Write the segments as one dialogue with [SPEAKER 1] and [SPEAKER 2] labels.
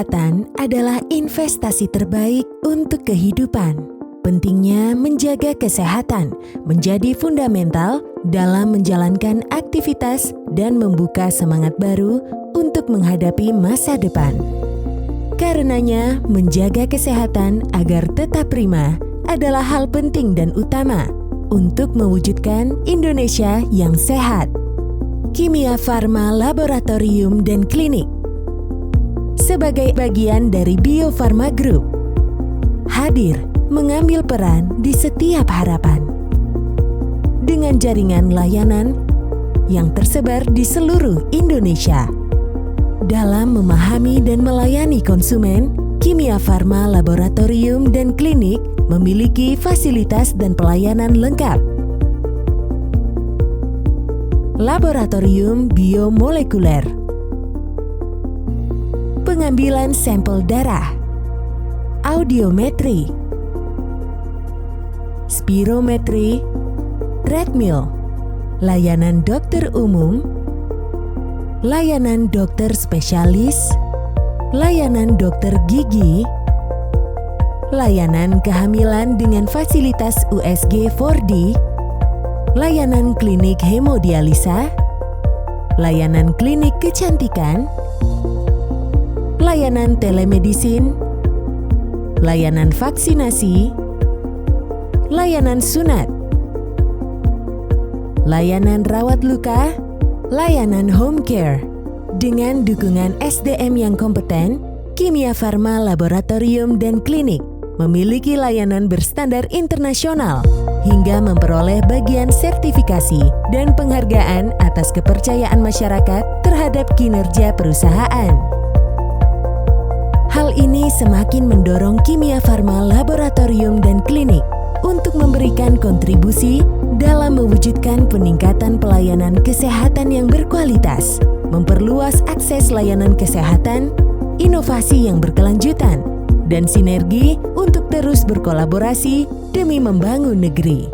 [SPEAKER 1] Kesehatan adalah investasi terbaik untuk kehidupan. Pentingnya menjaga kesehatan menjadi fundamental dalam menjalankan aktivitas dan membuka semangat baru untuk menghadapi masa depan. Karenanya, menjaga kesehatan agar tetap prima adalah hal penting dan utama untuk mewujudkan Indonesia yang sehat. Kimia Farma Laboratorium dan Klinik sebagai bagian dari Bio Farma Group hadir mengambil peran di setiap harapan dengan jaringan layanan yang tersebar di seluruh Indonesia. Dalam memahami dan melayani konsumen, Kimia Farma Laboratorium dan Klinik memiliki fasilitas dan pelayanan lengkap. Laboratorium biomolekuler, pengambilan sampel darah, audiometri, spirometri, treadmill, layanan dokter umum, layanan dokter spesialis, layanan dokter gigi, layanan kehamilan dengan fasilitas USG 4D, layanan klinik hemodialisa, layanan klinik kecantikan, layanan telemedicine, layanan vaksinasi, layanan sunat, layanan rawat luka, layanan home care. Dengan dukungan SDM yang kompeten, Kimia Farma Laboratorium dan Klinik memiliki layanan berstandar internasional hingga memperoleh bagian sertifikasi dan penghargaan atas kepercayaan masyarakat terhadap kinerja perusahaan. Hal ini semakin mendorong Kimia Farma Laboratorium dan Klinik untuk memberikan kontribusi dalam mewujudkan peningkatan pelayanan kesehatan yang berkualitas, memperluas akses layanan kesehatan, inovasi yang berkelanjutan, dan sinergi untuk terus berkolaborasi demi membangun negeri.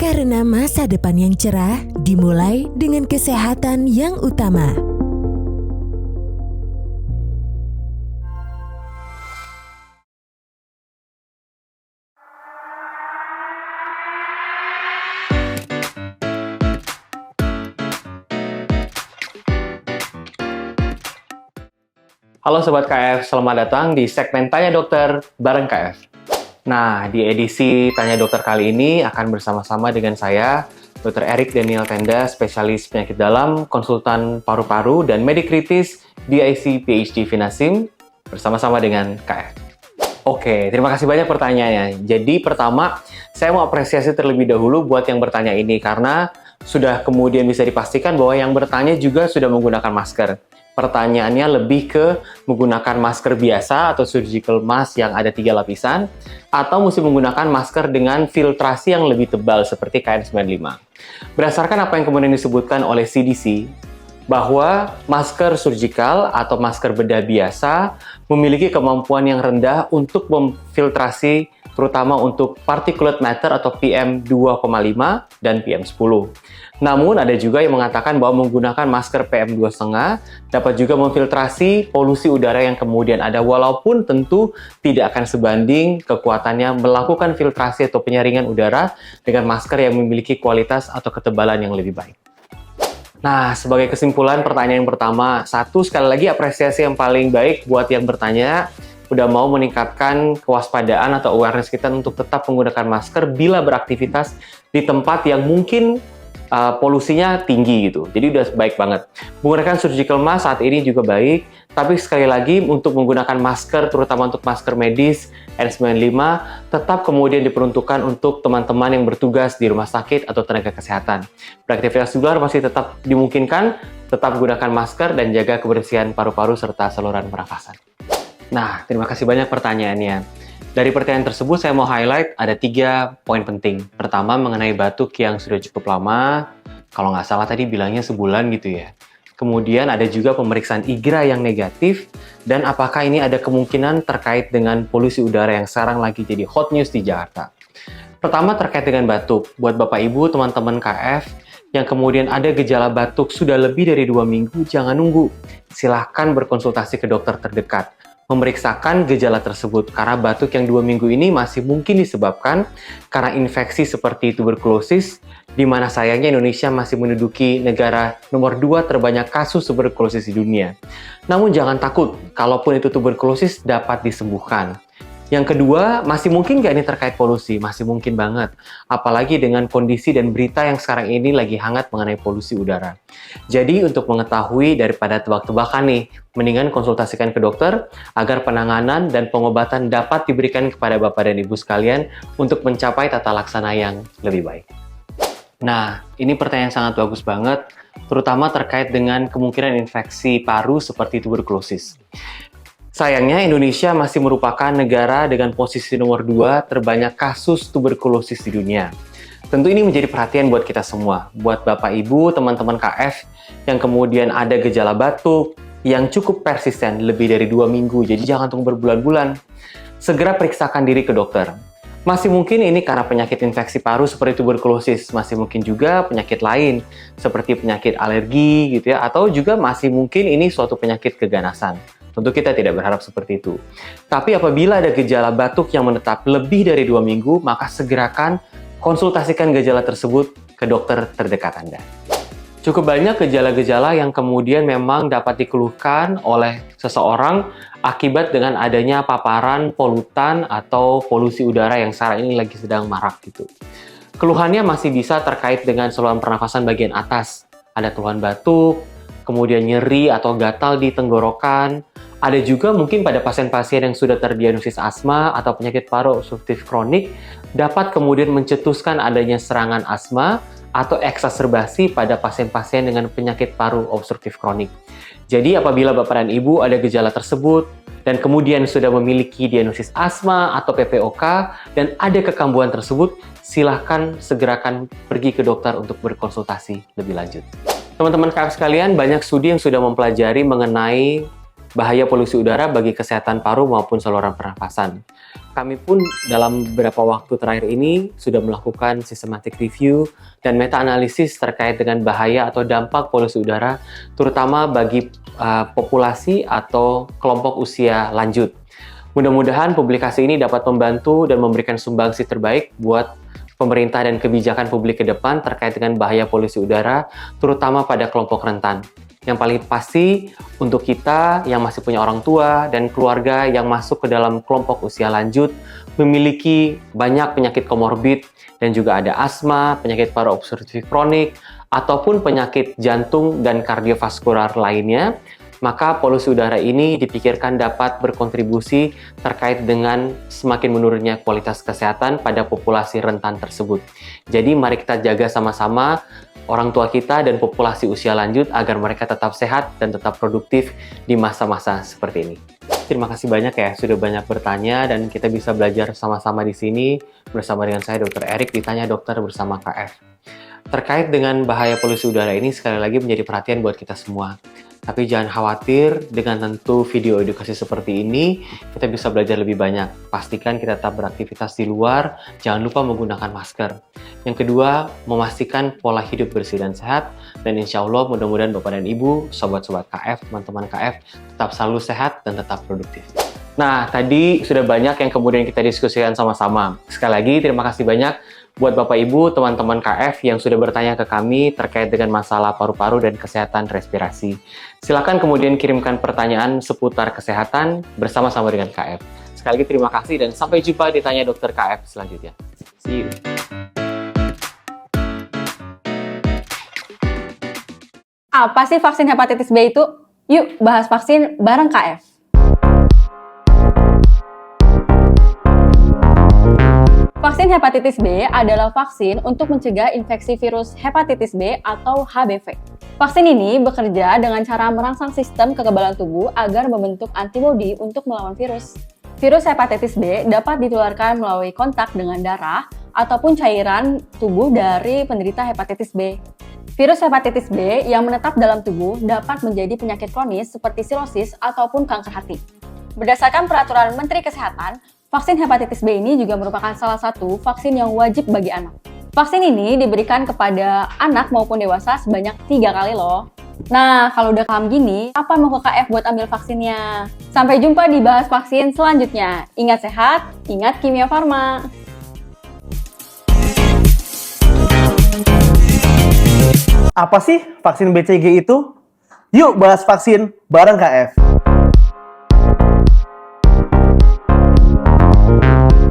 [SPEAKER 1] Karena masa depan yang cerah dimulai dengan kesehatan yang utama.
[SPEAKER 2] Halo Sobat KF, selamat datang di segmen Tanya Dokter bareng KF. Nah, di edisi Tanya Dokter kali ini akan bersama-sama dengan saya, Dr. Erik Daniel Tenda, spesialis penyakit dalam, konsultan paru-paru, dan medik kritis DIC PhD Vinasim, bersama-sama dengan KF. Oke, terima kasih banyak pertanyaannya. Jadi pertama, saya mau apresiasi terlebih dahulu buat yang bertanya ini, karena sudah kemudian bisa dipastikan bahwa yang bertanya juga sudah menggunakan masker. Pertanyaannya lebih ke menggunakan masker biasa atau surgical mask yang ada 3 lapisan, atau mesti menggunakan masker dengan filtrasi yang lebih tebal seperti KN95. Berdasarkan apa yang kemudian disebutkan oleh CDC, bahwa masker surgical atau masker bedah biasa memiliki kemampuan yang rendah untuk memfiltrasi terutama untuk particulate matter atau PM2,5 dan PM10. Namun ada juga yang mengatakan bahwa menggunakan masker PM2,5 dapat juga memfiltrasi polusi udara yang kemudian ada, walaupun tentu tidak akan sebanding kekuatannya melakukan filtrasi atau penyaringan udara dengan masker yang memiliki kualitas atau ketebalan yang lebih baik. Nah, sebagai kesimpulan pertanyaan yang pertama, sekali lagi apresiasi yang paling baik buat yang bertanya, udah mau meningkatkan kewaspadaan atau awareness kita untuk tetap menggunakan masker bila beraktivitas di tempat yang mungkin polusinya tinggi gitu. Jadi udah baik banget. Menggunakan surgical mask saat ini juga baik, tapi sekali lagi untuk menggunakan masker, terutama untuk masker medis N95, tetap kemudian diperuntukkan untuk teman-teman yang bertugas di rumah sakit atau tenaga kesehatan. Beraktivitas di luar masih tetap dimungkinkan, tetap gunakan masker dan jaga kebersihan paru-paru serta saluran pernafasan. Nah, terima kasih banyak pertanyaannya. Dari pertanyaan tersebut, saya mau highlight ada 3 poin penting. Pertama, mengenai batuk yang sudah cukup lama, kalau nggak salah tadi bilangnya sebulan gitu ya. Kemudian ada juga pemeriksaan IGRA yang negatif, dan apakah ini ada kemungkinan terkait dengan polusi udara yang sekarang lagi jadi hot news di Jakarta. Pertama, terkait dengan batuk. Buat Bapak Ibu, teman-teman KF, yang kemudian ada gejala batuk sudah lebih dari 2 minggu, jangan nunggu. Silahkan berkonsultasi ke dokter terdekat. memeriksakan gejala tersebut karena batuk yang 2 minggu ini masih mungkin disebabkan karena infeksi seperti tuberkulosis, di mana sayangnya Indonesia masih menduduki negara nomor 2 terbanyak kasus tuberkulosis di dunia. Namun jangan takut, kalaupun itu tuberkulosis dapat disembuhkan. Yang kedua, masih mungkin nggak ini terkait polusi? Masih mungkin banget. Apalagi dengan kondisi dan berita yang sekarang ini lagi hangat mengenai polusi udara. Jadi untuk mengetahui daripada tebak-tebakan nih, mendingan konsultasikan ke dokter agar penanganan dan pengobatan dapat diberikan kepada Bapak dan Ibu sekalian untuk mencapai tata laksana yang lebih baik. Nah, ini pertanyaan sangat bagus banget, terutama terkait dengan kemungkinan infeksi paru seperti tuberkulosis. Sayangnya Indonesia masih merupakan negara dengan posisi nomor 2 terbanyak kasus tuberkulosis di dunia. Tentu ini menjadi perhatian buat kita semua, buat Bapak Ibu, teman-teman KF yang kemudian ada gejala batuk yang cukup persisten lebih dari 2 minggu, jadi jangan tunggu berbulan-bulan. Segera periksakan diri ke dokter. Masih mungkin ini karena penyakit infeksi paru seperti tuberkulosis, masih mungkin juga penyakit lain seperti penyakit alergi gitu ya, atau juga masih mungkin ini suatu penyakit keganasan. Tentu kita tidak berharap seperti itu. Tapi apabila ada gejala batuk yang menetap lebih dari 2 minggu, maka segerakan konsultasikan gejala tersebut ke dokter terdekat Anda. Cukup banyak gejala-gejala yang kemudian memang dapat dikeluhkan oleh seseorang akibat dengan adanya paparan polutan atau polusi udara yang sekarang ini lagi sedang marak gitu. Keluhannya masih bisa terkait dengan saluran pernafasan bagian atas. Ada keluhan batuk, kemudian nyeri atau gatal di tenggorokan. Ada juga mungkin pada pasien-pasien yang sudah terdiagnosis asma atau penyakit paru obstruktif kronik dapat kemudian mencetuskan adanya serangan asma atau eksaserbasi pada pasien-pasien dengan penyakit paru obstruktif kronik. Jadi apabila Bapak dan Ibu ada gejala tersebut dan kemudian sudah memiliki diagnosis asma atau PPOK dan ada kekambuhan tersebut, silahkan segerakan pergi ke dokter untuk berkonsultasi lebih lanjut. Teman-teman KF sekalian, banyak studi yang sudah mempelajari mengenai bahaya polusi udara bagi kesehatan paru maupun saluran pernafasan. Kami pun dalam beberapa waktu terakhir ini sudah melakukan systematic review dan meta-analisis terkait dengan bahaya atau dampak polusi udara, terutama bagi populasi atau kelompok usia lanjut. Mudah-mudahan publikasi ini dapat membantu dan memberikan sumbangsi terbaik buat pemerintah dan kebijakan publik ke depan terkait dengan bahaya polusi udara, terutama pada kelompok rentan. Yang paling pasti untuk kita yang masih punya orang tua dan keluarga yang masuk ke dalam kelompok usia lanjut, memiliki banyak penyakit komorbid dan juga ada asma, penyakit paru obstruktif kronik, ataupun penyakit jantung dan kardiovaskular lainnya, maka polusi udara ini dipikirkan dapat berkontribusi terkait dengan semakin menurunnya kualitas kesehatan pada populasi rentan tersebut. Jadi mari kita jaga sama-sama orang tua kita dan populasi usia lanjut agar mereka tetap sehat dan tetap produktif di masa-masa seperti ini. Terima kasih banyak ya sudah banyak bertanya dan kita bisa belajar sama-sama di sini bersama dengan saya Dr. Erik di Tanya Dokter bersama KF. Terkait dengan bahaya polusi udara ini sekali lagi menjadi perhatian buat kita semua. Tapi jangan khawatir, dengan tentu video edukasi seperti ini, kita bisa belajar lebih banyak. Pastikan kita tetap beraktivitas di luar, jangan lupa menggunakan masker. Yang kedua, memastikan pola hidup bersih dan sehat, dan insya Allah mudah-mudahan Bapak dan Ibu, sobat-sobat KF, teman-teman KF, tetap selalu sehat dan tetap produktif. Nah, tadi sudah banyak yang kemudian kita diskusikan sama-sama. Sekali lagi, terima kasih banyak buat Bapak Ibu, teman-teman KF yang sudah bertanya ke kami terkait dengan masalah paru-paru dan kesehatan respirasi. Silakan kemudian kirimkan pertanyaan seputar kesehatan bersama-sama dengan KF. Sekali lagi terima kasih dan sampai jumpa di Tanya Dokter KF selanjutnya. See you.
[SPEAKER 3] Apa sih vaksin hepatitis B itu? Yuk bahas vaksin bareng KF. Vaksin hepatitis B adalah vaksin untuk mencegah infeksi virus hepatitis B atau HBV. Vaksin ini bekerja dengan cara merangsang sistem kekebalan tubuh agar membentuk antibodi untuk melawan virus. Virus hepatitis B dapat ditularkan melalui kontak dengan darah ataupun cairan tubuh dari penderita hepatitis B. Virus hepatitis B yang menetap dalam tubuh dapat menjadi penyakit kronis seperti sirosis ataupun kanker hati. Berdasarkan peraturan Menteri Kesehatan, vaksin hepatitis B ini juga merupakan salah satu vaksin yang wajib bagi anak. Vaksin ini diberikan kepada anak maupun dewasa sebanyak 3 kali loh. Nah, kalau udah paham gini, apa mau ke KF buat ambil vaksinnya? Sampai jumpa di Bahas Vaksin selanjutnya. Ingat sehat, ingat Kimia Farma.
[SPEAKER 4] Apa sih vaksin BCG itu? Yuk bahas vaksin bareng KF.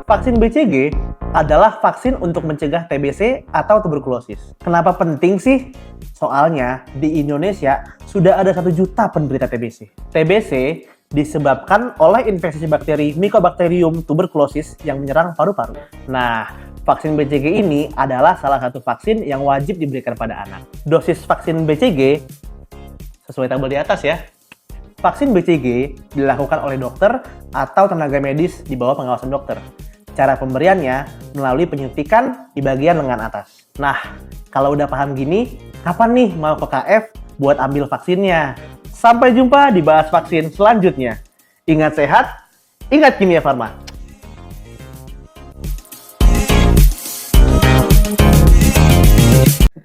[SPEAKER 4] Vaksin BCG adalah vaksin untuk mencegah TBC atau tuberkulosis. Kenapa penting sih? Soalnya di Indonesia sudah ada 1 juta penderita TBC. TBC disebabkan oleh infeksi bakteri Mycobacterium tuberculosis yang menyerang paru-paru. Nah, vaksin BCG ini adalah salah satu vaksin yang wajib diberikan pada anak. Dosis vaksin BCG sesuai tabel di atas ya. Vaksin BCG dilakukan oleh dokter atau tenaga medis di bawah pengawasan dokter. Cara pemberiannya melalui penyuntikan di bagian lengan atas. Nah, kalau udah paham gini, kapan nih mau ke KF buat ambil vaksinnya? Sampai jumpa di Bahas Vaksin selanjutnya. Ingat sehat, ingat Kimia Farma.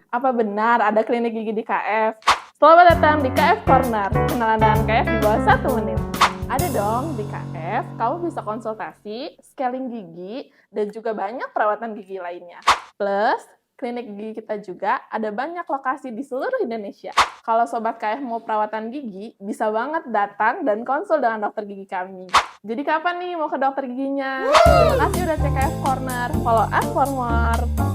[SPEAKER 5] Apa benar ada klinik gigi di KF? Selamat datang di KF Corner. Kenalan dengan KF di bawah 1 menit. Ada dong di KF, kamu bisa konsultasi, scaling gigi, dan juga banyak perawatan gigi lainnya. Plus, klinik gigi kita juga ada banyak lokasi di seluruh Indonesia. Kalau Sobat KF mau perawatan gigi, bisa banget datang dan konsul dengan dokter gigi kami. Jadi kapan nih mau ke dokter giginya? Terima kasih udah cek KF Corner. Follow us for more.